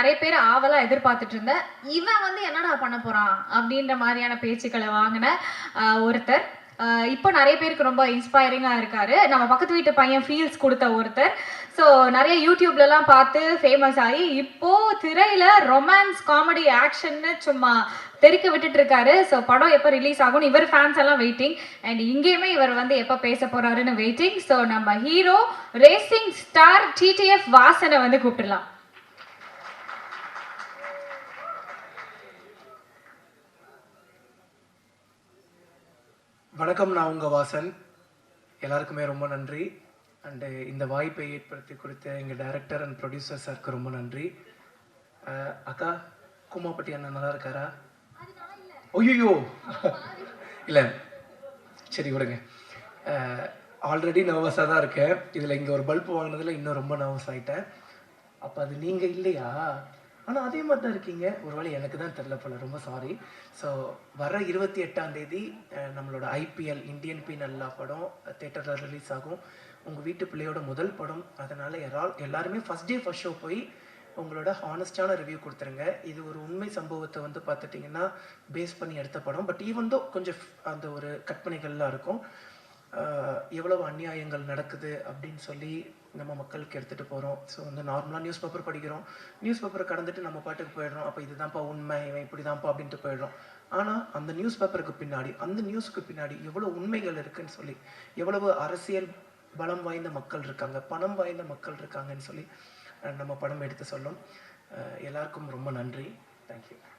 நிறைய பேர் ஆவலா எதிர்பார்த்துட்டு இருந்தேன். இவன் வந்து என்னடா பண்ண போறான் அப்படின்ற மாதிரியான பேச்சுக்களை வாங்கின ஒருத்தர். இப்போ நிறைய பேருக்கு ரொம்ப இன்ஸ்பைரிங்கா இருக்காரு. நம்ம பக்கத்து வீட்டு பையன் ஃபீல்ஸ் கொடுத்த ஒருத்தர். ஸோ நிறைய யூடியூப்லலாம் பார்த்து ஃபேமஸ் ஆகி இப்போ திரையில ரொமான்ஸ், காமெடி, ஆக்ஷன்னு சும்மா தெறிக்க விட்டுட்டு இருக்காரு. ஸோ படம் எப்போ ரிலீஸ் ஆகும்னு இவர் ஃபேன்ஸ் எல்லாம் வெயிட்டிங். அண்ட் இங்கேயுமே இவர் வந்து எப்போ பேச போறாருன்னு வெயிட்டிங். ஸோ நம்ம ஹீரோ ரேசிங் ஸ்டார் டிடிஎஃப் வாசனை வந்து கூப்பிடலாம். வணக்கம், நான் உங்கள் வாசன். எல்லாருக்குமே ரொம்ப நன்றி. அண்டு இந்த வாய்ப்பை ஏற்படுத்தி கொடுத்த எங்கள் டைரக்டர் அண்ட் ப்ரொடியூசர் சாருக்கு ரொம்ப நன்றி. அக்கா, கூமாப்பட்டி அண்ணன் நல்லா இருக்காரா? ஐயோ இல்லை, சரி விடுங்க. ஆல்ரெடி நர்வஸாக தான் இருக்கேன். இதில் இங்கே ஒரு பல்ப் வாங்கினதில் இன்னும் ரொம்ப நர்வஸ் ஆகிட்டேன். அப்போ அது நீங்கள் இல்லையா? ஆனால் அதே மாதிரி தான் இருக்கீங்க. ஒரு வேளை எனக்கு தான் தெரில போல, ரொம்ப சாரி. ஸோ வர 28ஆம் தேதி நம்மளோட ஐபிஎல் இந்தியன் பீனல் லா படம் தேட்டரில் ரிலீஸ் ஆகும். உங்கள் வீட்டு பிள்ளையோட முதல் படம். அதனால் எல்லாருமே ஃபஸ்ட் டே ஃபஸ்ட் ஷோ போய் உங்களோட ஹானஸ்டான ரிவ்யூ கொடுத்துருங்க. இது ஒரு உண்மை சம்பவத்தை வந்து பார்த்துட்டிங்கன்னா பேஸ் பண்ணி எடுத்த படம். பட் ஈவன் தோ கொஞ்சம் அந்த ஒரு கற்பனைகள்லாம் இருக்கும். எவ்வளவு அநியாயங்கள் நடக்குது அப்படின்னு சொல்லி நம்ம மக்களுக்கு எடுத்துகிட்டு போகிறோம். ஸோ வந்து நார்மலாக நியூஸ் பேப்பர் படிக்கிறோம். நியூஸ் பேப்பரை கடந்துட்டு நம்ம பாட்டுக்கு போயிடுறோம். அப்போ இதுதான்ப்பா உண்மை, இவன் இப்படி தான்ப்பா அப்படின்ட்டு போயிடுறோம். ஆனால் அந்த நியூஸ் பேப்பருக்கு பின்னாடி, அந்த நியூஸுக்கு பின்னாடி எவ்வளோ உண்மைகள் இருக்குதுன்னு சொல்லி, எவ்வளவு அரசியல் பலம் வாய்ந்த மக்கள் இருக்காங்க, பணம் வாய்ந்த மக்கள் இருக்காங்கன்னு சொல்லி நம்ம படம் எடுத்து சொல்லும். எல்லாருக்கும் ரொம்ப நன்றி. தேங்க்யூ.